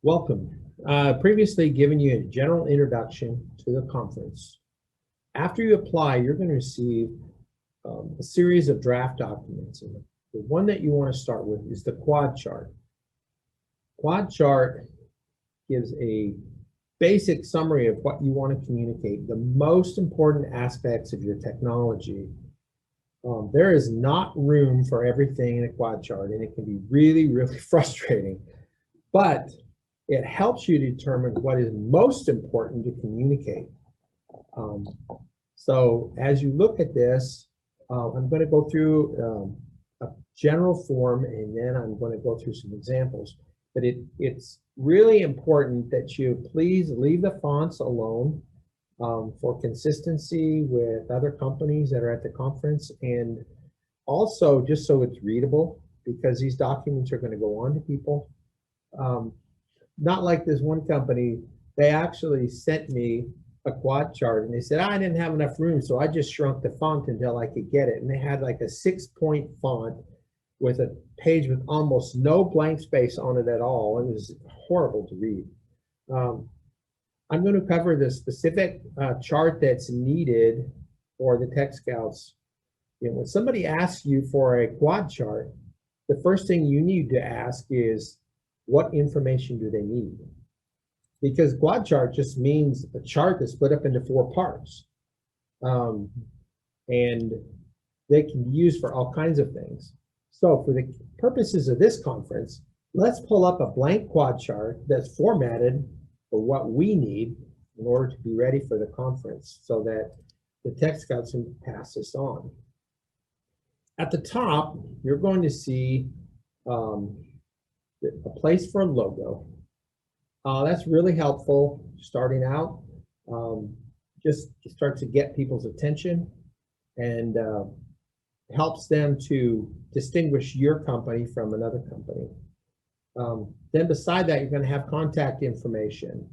Welcome. Previously given you a general introduction to the conference. After you apply, you're going to receive a series of draft documents. And the one that you want to start with is the quad chart. Quad chart gives a basic summary of what you want to communicate, the most important aspects of your technology. There is not room for everything in a quad chart, and it can be really, really frustrating. But it helps you determine what is most important to communicate. So as you look at this, I'm going to go through a general form, and then I'm going to go through some examples. But it's really important that you please leave the fonts alone for consistency with other companies that are at the conference, and also just so it's readable, because these documents are going to go on to people. Not like this one company, they actually sent me a quad chart and they said, I didn't have enough room, so I just shrunk the font until I could get it. And they had like a 6-point font with a page with almost no blank space on it at all. It was horrible to read. I'm going to cover the specific chart that's needed for the Tech Scouts. You know, when somebody asks you for a quad chart, the first thing you need to ask is, what information do they need? Because quad chart just means a chart that's split up into 4 parts. And they can be used for all kinds of things. So for the purposes of this conference, let's pull up a blank quad chart that's formatted for what we need in order to be ready for the conference, so that the Tech Scouts can pass this on. At the top, you're going to see a place for a logo. That's really helpful starting out. Just starts to get people's attention and helps them to distinguish your company from another company. Then beside that, you're going to have contact information.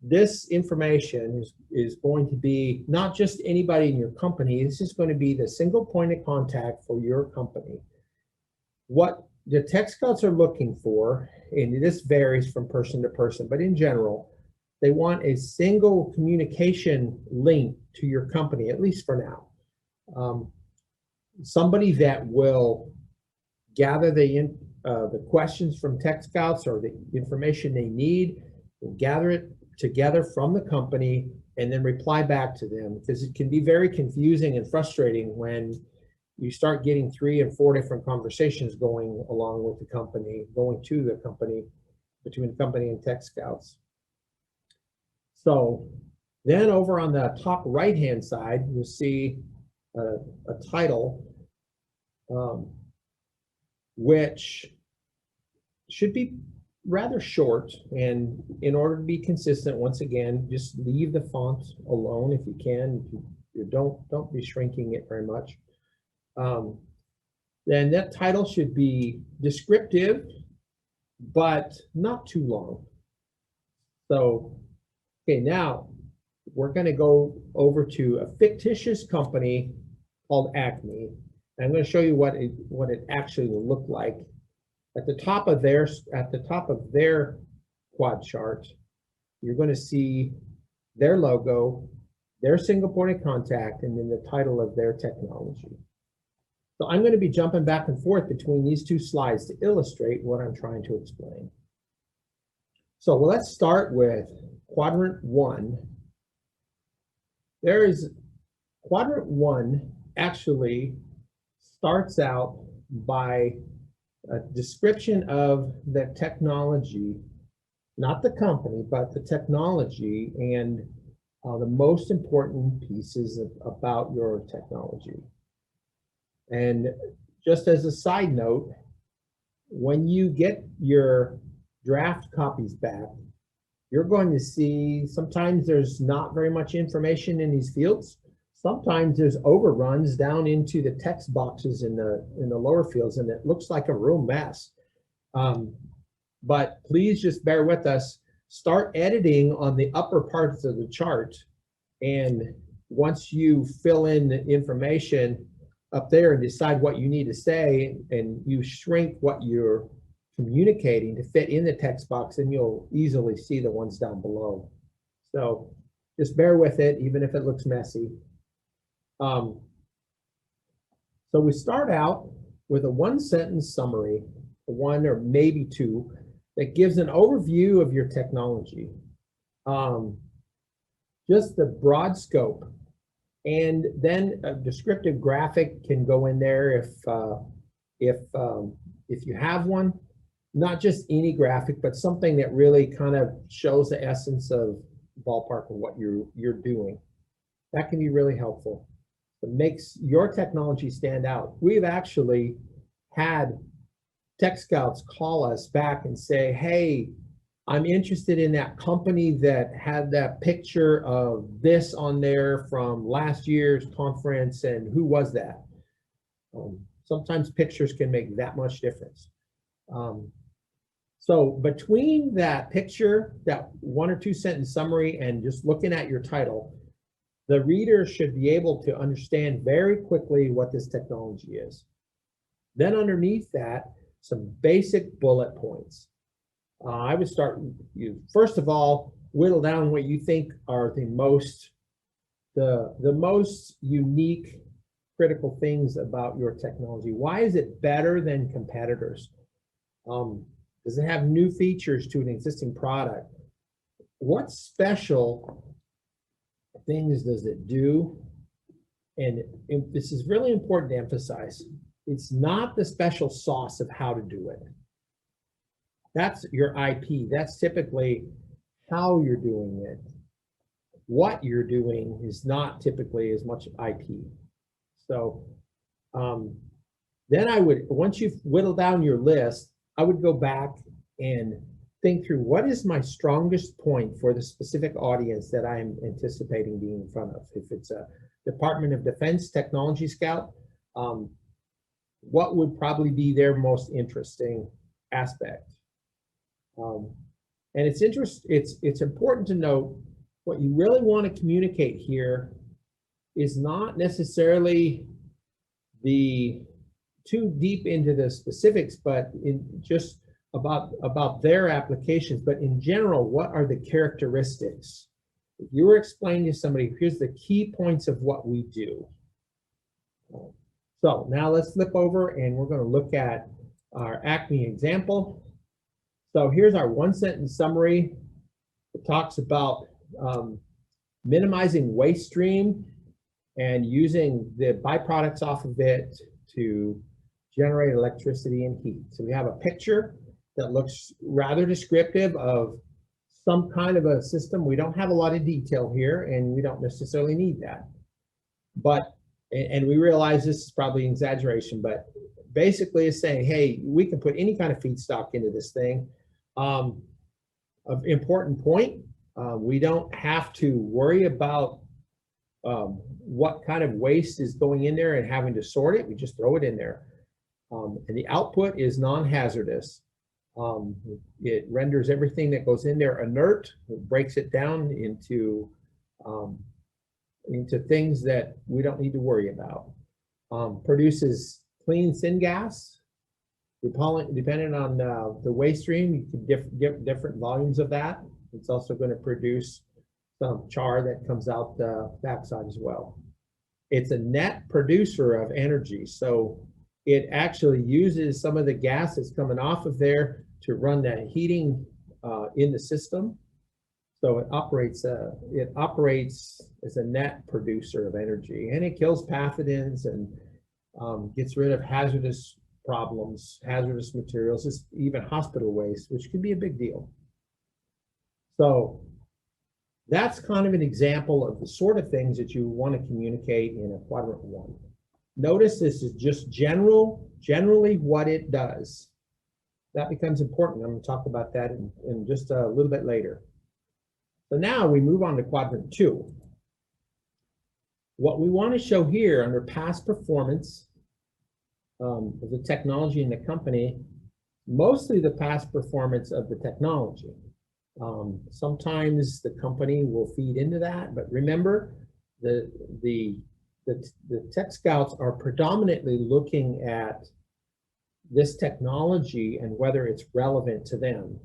This information is going to be not just anybody in your company. This is going to be the single point of contact for your company. What the Tech Scouts are looking for, and this varies from person to person, but in general, they want a single communication link to your company, at least for now. Somebody that will gather the questions from Tech Scouts or the information they need, will gather it together from the company, and then reply back to them, because it can be very confusing and frustrating when you start getting 3 and 4 different conversations going along with the company, going to the company, between the company and Tech Scouts. So then over on the top right-hand side, you'll see a title, which should be rather short. And in order to be consistent, once again, just leave the font alone if you can. You don't be shrinking it very much. Then that title should be descriptive, but not too long. So, okay, now we're going to go over to a fictitious company called ACME. And I'm going to show you what it actually will look like. At the top of their quad chart, you're going to see their logo, their single point of contact, and then the title of their technology. So I'm going to be jumping back and forth between these 2 slides to illustrate what I'm trying to explain. So let's start with Quadrant 1. Quadrant 1 actually starts out by a description of the technology, not the company, but the technology, and the most important pieces about your technology. And just as a side note, when you get your draft copies back, you're going to see sometimes there's not very much information in these fields. Sometimes there's overruns down into the text boxes in the lower fields, and it looks like a real mess. But please just bear with us. Start editing on the upper parts of the chart, and once you fill in the information up there and decide what you need to say, and you shrink what you're communicating to fit in the text box, and you'll easily see the ones down below. So just bear with it, even if it looks messy. So we start out with a one-sentence summary, one or maybe two, that gives an overview of your technology. Just the broad scope. And then a descriptive graphic can go in there if you have one. Not just any graphic, but something that really kind of shows the essence of ballpark of what you're doing. That can be really helpful. It makes your technology stand out. We've actually had tech scouts call us back and say, hey, I'm interested in that company that had that picture of this on there from last year's conference, and who was that? Sometimes pictures can make that much difference. So between that picture, that one or two sentence summary, and just looking at your title, the reader should be able to understand very quickly what this technology is. Then underneath that, some basic bullet points. I would start, first of all, whittle down what you think are the most unique, critical things about your technology. Why is it better than competitors? Does it have new features to an existing product? What special things does it do? And this is really important to emphasize. It's not the special sauce of how to do it. That's your IP. That's typically how you're doing it. What you're doing is not typically as much IP. So then I would, once you've whittled down your list, I would go back and think through what is my strongest point for the specific audience that I'm anticipating being in front of. If it's a Department of Defense Technology Scout, what would probably be their most interesting aspect? And it's important to note what you really want to communicate here is not necessarily too deep into the specifics, but in just about their applications, but in general, what are the characteristics? If you were explaining to somebody, here's the key points of what we do. So now let's flip over and we're going to look at our ACME example. So here's our one sentence summary. It talks about minimizing waste stream and using the byproducts off of it to generate electricity and heat. So we have a picture that looks rather descriptive of some kind of a system. We don't have a lot of detail here, and we don't necessarily need that. But, and we realize this is probably an exaggeration, but basically it's saying, hey, we can put any kind of feedstock into this thing. An important point, we don't have to worry about what kind of waste is going in there and having to sort it. We just throw it in there. And the output is non-hazardous. It renders everything that goes in there inert. It breaks it down into things that we don't need to worry about. Produces clean syngas. Depending on the waste stream, you can get different volumes of that. It's also going to produce some char that comes out the backside as well. It's a net producer of energy, so it actually uses some of the gas that's coming off of there to run that heating in the system. So it operates as a net producer of energy, and it kills pathogens and gets rid of hazardous problems, hazardous materials, just even hospital waste, which can be a big deal. So that's kind of an example of the sort of things that you want to communicate in a quadrant 1. Notice this is just generally what it does. That becomes important. I'm going to talk about that in just a little bit later. So now we move on to quadrant 2. What we want to show here under past performance of the technology in the company, mostly the past performance of the technology. Sometimes the company will feed into that, but remember the tech scouts are predominantly looking at this technology and whether it's relevant to them.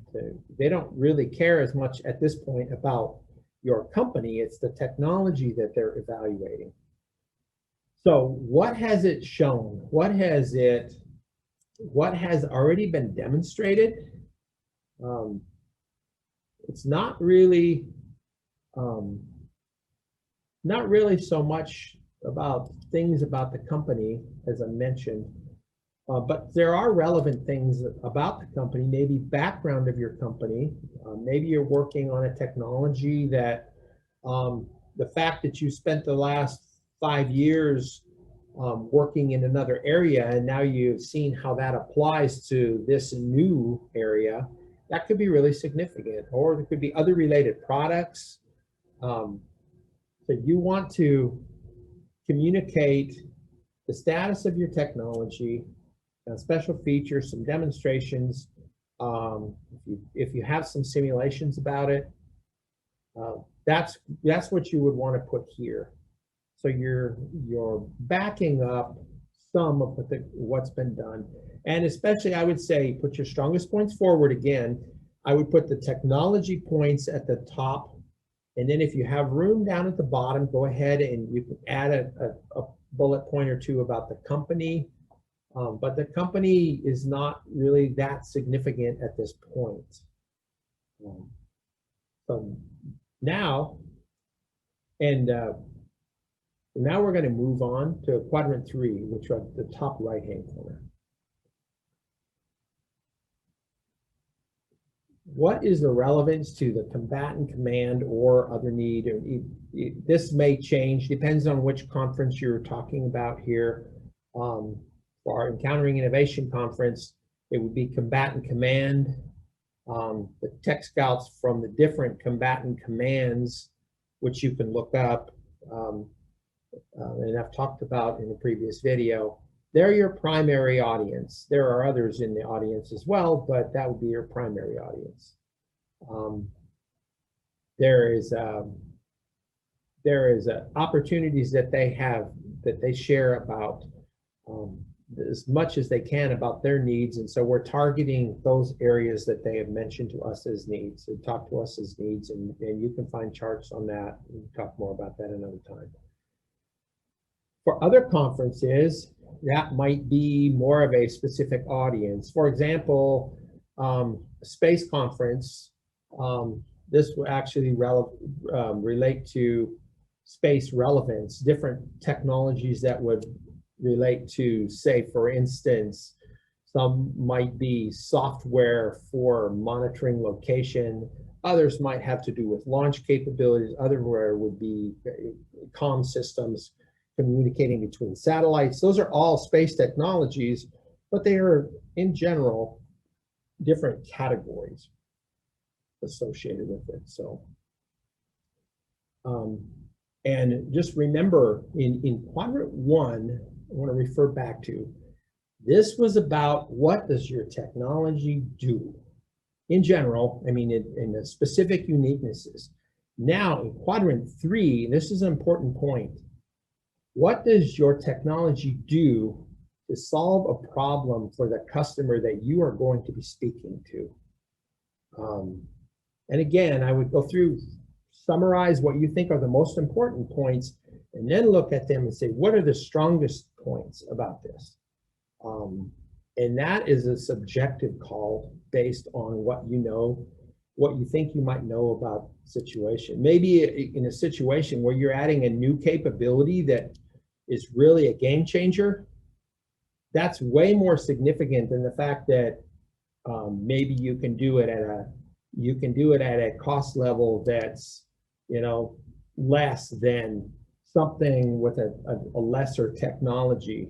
They don't really care as much at this point about your company. It's the technology that they're evaluating. So what has it shown? What has already been demonstrated? It's not really so much about things about the company, as I mentioned, but there are relevant things about the company, maybe background of your company. Maybe you're working on a technology that the fact that you spent the last 5 years working in another area, and now you've seen how that applies to this new area, that could be really significant. Or there could be other related products. So you want to communicate the status of your technology, special features, some demonstrations. If you have some simulations about it, that's what you would want to put here. So you're backing up some of what's been done. And especially, I would say, put your strongest points forward again. I would put the technology points at the top. And then if you have room down at the bottom, go ahead and you can add a bullet point or two about the company. But the company is not really that significant at this point. So now, now we're going to move on to quadrant 3, which are the top right-hand corner. What is the relevance to the combatant command or other need? This may change, depends on which conference you're talking about here. For our Encountering Innovation conference, it would be combatant command. The tech scouts from the different combatant commands, which you can look up, and I've talked about in the previous video. They're your primary audience. There are others in the audience as well, but that would be your primary audience. There is opportunities that they have, that they share about as much as they can about their needs, and so we're targeting those areas that they have mentioned to us as needs. They talk to us as needs, and you can find charts on that. We'll talk more about that another time. For other conferences, that might be more of a specific audience. For example, space conference, this will actually relate to space relevance, different technologies that would relate to, say, for instance, some might be software for monitoring location, others might have to do with launch capabilities, others would be comm systems, communicating between satellites. Those are all space technologies, but they are, in general, different categories associated with it. So, and just remember, in quadrant 1, I want to refer back to, this was about what does your technology do? In general, I mean, in the specific uniquenesses. Now, in quadrant 3, this is an important point. What does your technology do to solve a problem for the customer that you are going to be speaking to? And again, I would go through, summarize what you think are the most important points, and then look at them and say, what are the strongest points about this? And that is a subjective call based on what you know, what you think you might know about the situation. Maybe in a situation where you're adding a new capability that is really a game changer, that's way more significant than the fact that maybe you can do it at a cost level that's, you know, less than something with a lesser technology.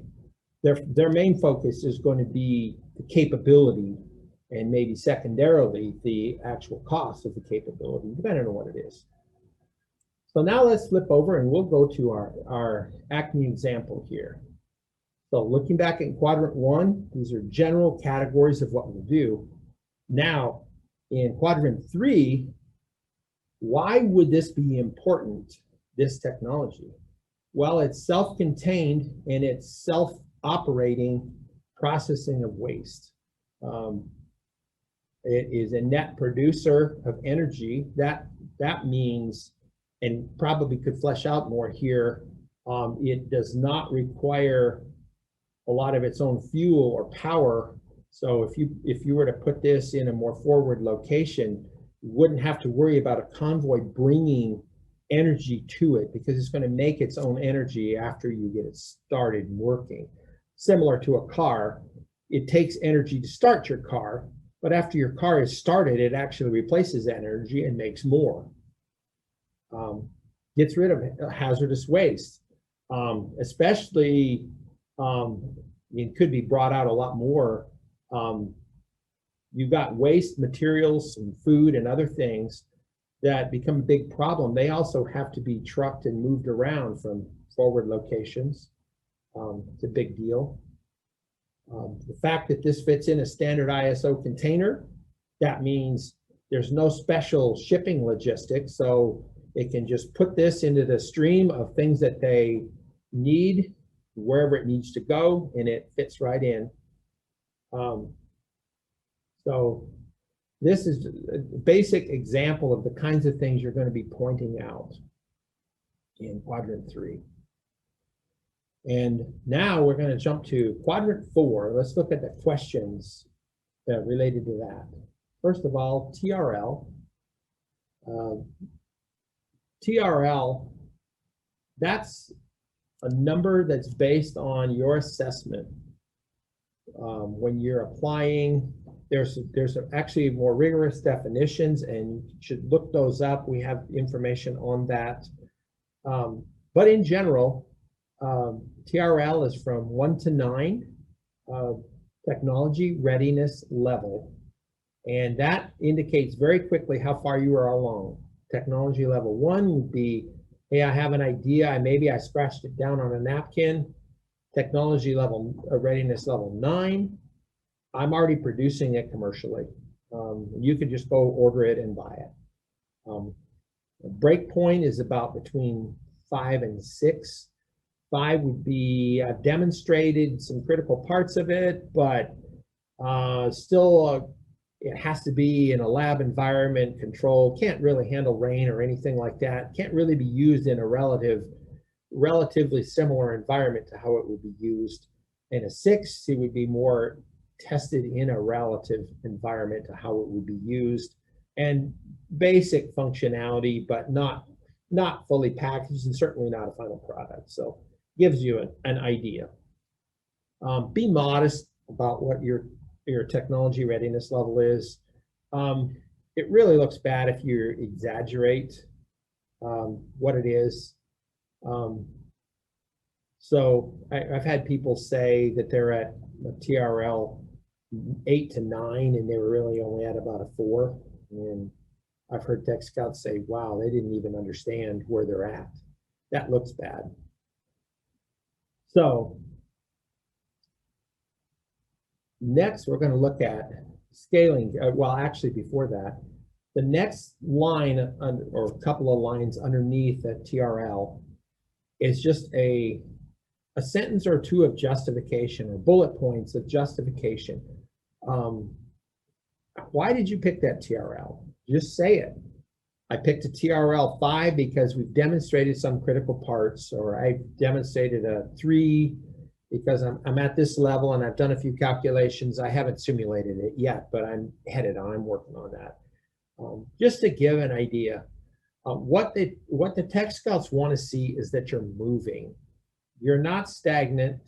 Their main focus is going to be the capability, and maybe secondarily the actual cost of the capability, depending on what it is. So now let's flip over and we'll go to our ACME example here. So looking back at quadrant 1, these are general categories of what we'll do. Now in quadrant 3, why would this be important, this technology? Well, it's self-contained and it's self-operating processing of waste. It is a net producer of energy. That means, and probably could flesh out more here, it does not require a lot of its own fuel or power. So if you were to put this in a more forward location, you wouldn't have to worry about a convoy bringing energy to it, because it's going to make its own energy after you get it started working. Similar to a car, it takes energy to start your car, but after your car is started, it actually replaces that energy and makes more. Gets rid of hazardous waste, especially it could be brought out a lot more. You've got waste materials and food and other things that become a big problem. They also have to be trucked and moved around from forward locations. It's a big deal. The fact that this fits in a standard ISO container, that means there's no special shipping logistics, so it can just put this into the stream of things that they need, wherever it needs to go, and it fits right in. So this is a basic example of the kinds of things you're going to be pointing out in Quadrant 3. And now we're going to jump to Quadrant 4. Let's look at the questions related to that. First of all, TRL. TRL, that's a number that's based on your assessment. When you're applying, there's actually more rigorous definitions, and you should look those up. We have information on that. But in general, TRL is from 1 to 9, technology readiness level. And that indicates very quickly how far you are along. Technology level 1 would be, hey, I have an idea, maybe I scratched it down on a napkin. Technology level, readiness level 9, I'm already producing it commercially. You could just go order it and buy it. The break point is about between 5 and 6. 5 would be, I've demonstrated some critical parts of it, but still it has to be in a lab environment, controlled, can't really handle rain or anything like that, can't really be used in a relatively similar environment to how it would be used. In a 6, it would be more tested in a relative environment to how it would be used, and basic functionality, but not fully packaged, and certainly not a final product. So gives you an idea. Be modest about what your technology readiness level is. It really looks bad if you exaggerate what it is. So I've had people say that they're at a TRL 8 to 9, and they were really only at about a 4. And I've heard tech scouts say, wow, they didn't even understand where they're at. That looks bad. So next, we're going to look at scaling. Well, actually, before that, the next line, or a couple of lines underneath the TRL, is just a sentence or two of justification, or bullet points of justification. Why did you pick that TRL? Just say it. I picked a TRL 5 because we've demonstrated some critical parts, or I demonstrated a 3 because I'm at this level and I've done a few calculations. I haven't simulated it yet, but I'm headed on, I'm working on that. Just to give an idea, what the tech scouts want to see is that you're moving. You're not stagnant.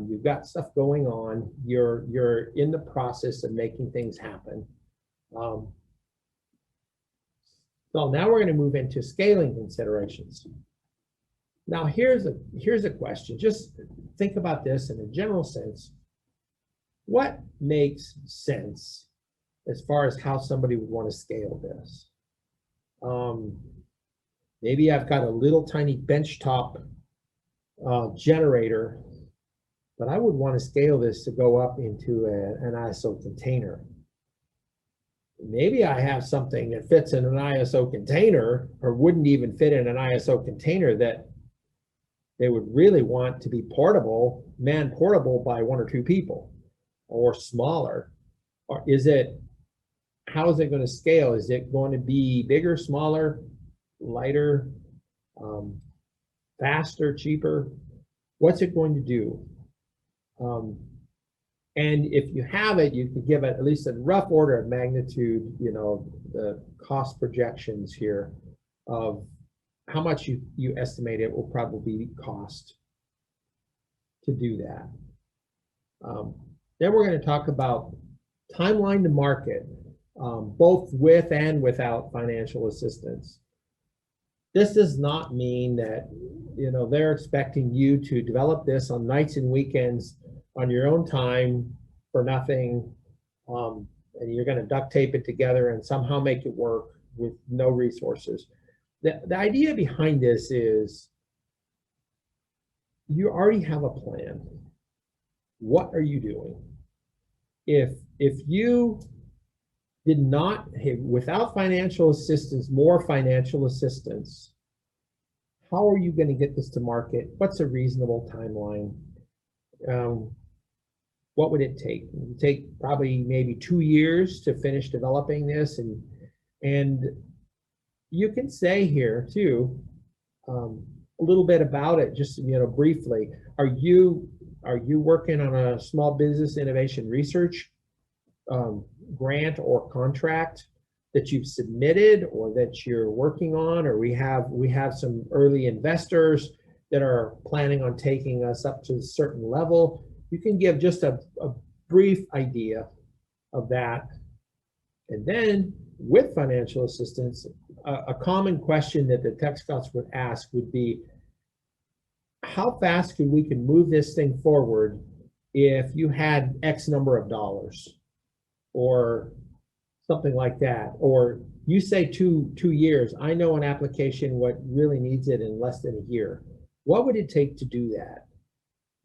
You've got stuff going on. You're in the process of making things happen. So now we're going to move into scaling considerations. Now here's a question. Just think about this in a general sense. What makes sense as far as how somebody would want to scale this? Maybe I've got a little tiny benchtop generator, but I would want to scale this to go up into an ISO container. Maybe I have something that fits in an ISO container, or wouldn't even fit in an ISO container, that they would really want to be portable, man-portable by 1 or 2 people. or smaller? Or is it, how is it going to scale? Is it going to be bigger, smaller, lighter, faster, cheaper? What's it going to do? And if you have it, you can give it at least a rough order of magnitude, you know, the cost projections here of how much you estimate it will probably cost to do that. Then we're going to talk about timeline to market, both with and without financial assistance. This does not mean that, you know, they're expecting you to develop this on nights and weekends on your own time for nothing, and you're going to duct tape it together and somehow make it work with no resources. The idea behind this is you already have a plan. What are you doing? If you did not, without financial assistance, more financial assistance, how are you going to get this to market? What's a reasonable timeline? What would it take? It would take probably maybe 2 years to finish developing this, and you can say here too a little bit about it, just, you know, briefly. Are you working on a small business innovation research grant or contract that you've submitted or that you're working on? Or we have some early investors that are planning on taking us up to a certain level. You can give just a brief idea of that. And then with financial assistance, a common question that the Tech Scouts would ask would be, how fast could we move this thing forward if you had X number of dollars or something like that? Or you say two years. I know an application what really needs it in less than a year. What would it take to do that?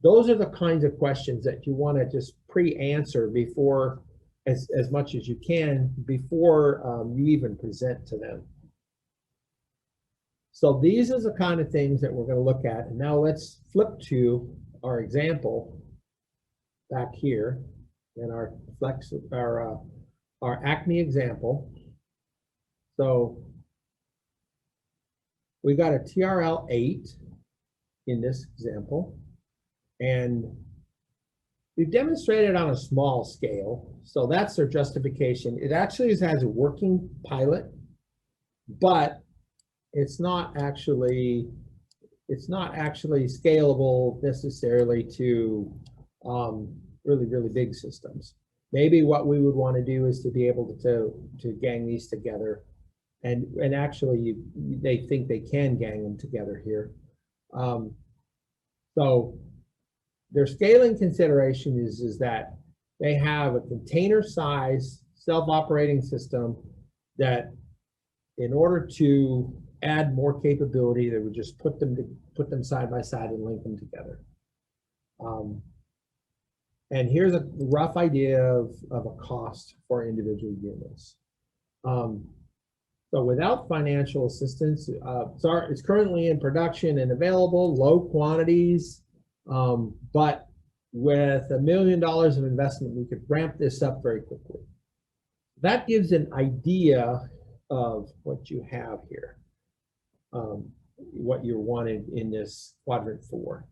Those are the kinds of questions that you want to just pre-answer before, as much as you can, before you even present to them. So these are the kind of things that we're going to look at. And now let's flip to our example back here in our ACME example. So we got a TRL 8 in this example, and we've demonstrated on a small scale. So that's their justification. It actually has a working pilot, but it's not actually scalable necessarily to really big systems. Maybe what we would want to do is to be able to gang these together, and actually they think they can gang them together here. So their scaling consideration is that they have a container size self-operating system that, in order to add more capability, they would just put them side by side and link them together. And here's a rough idea of a cost for individual units. So without financial assistance, it's currently in production and available, low quantities, but with $1 million of investment, we could ramp this up very quickly. That gives an idea of what you have here, what you're wanted in this quadrant 4.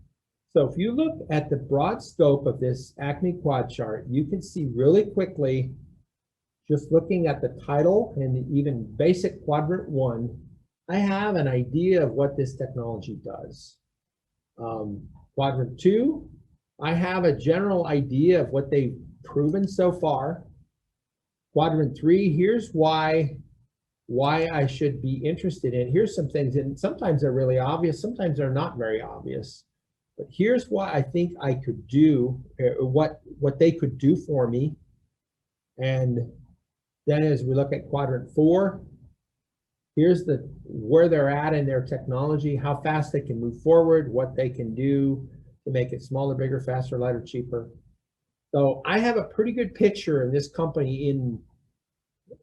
So if you look at the broad scope of this ACME quad chart, you can see really quickly, just looking at the title and even basic quadrant 1, I have an idea of what this technology does. Quadrant 2, I have a general idea of what they've proven so far. Quadrant 3, here's why I should be interested in. Here's some things, and sometimes they're really obvious, sometimes they're not very obvious. But here's what I think I could do, what they could do for me. And then as we look at quadrant 4, here's where they're at in their technology, how fast they can move forward, what they can do to make it smaller, bigger, faster, lighter, cheaper. So I have a pretty good picture of this company in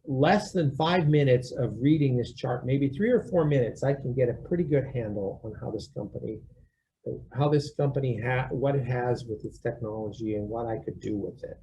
less than 5 minutes of reading this chart, maybe 3 or 4 minutes. I can get a pretty good handle on how this company what it has with its technology and what I could do with it.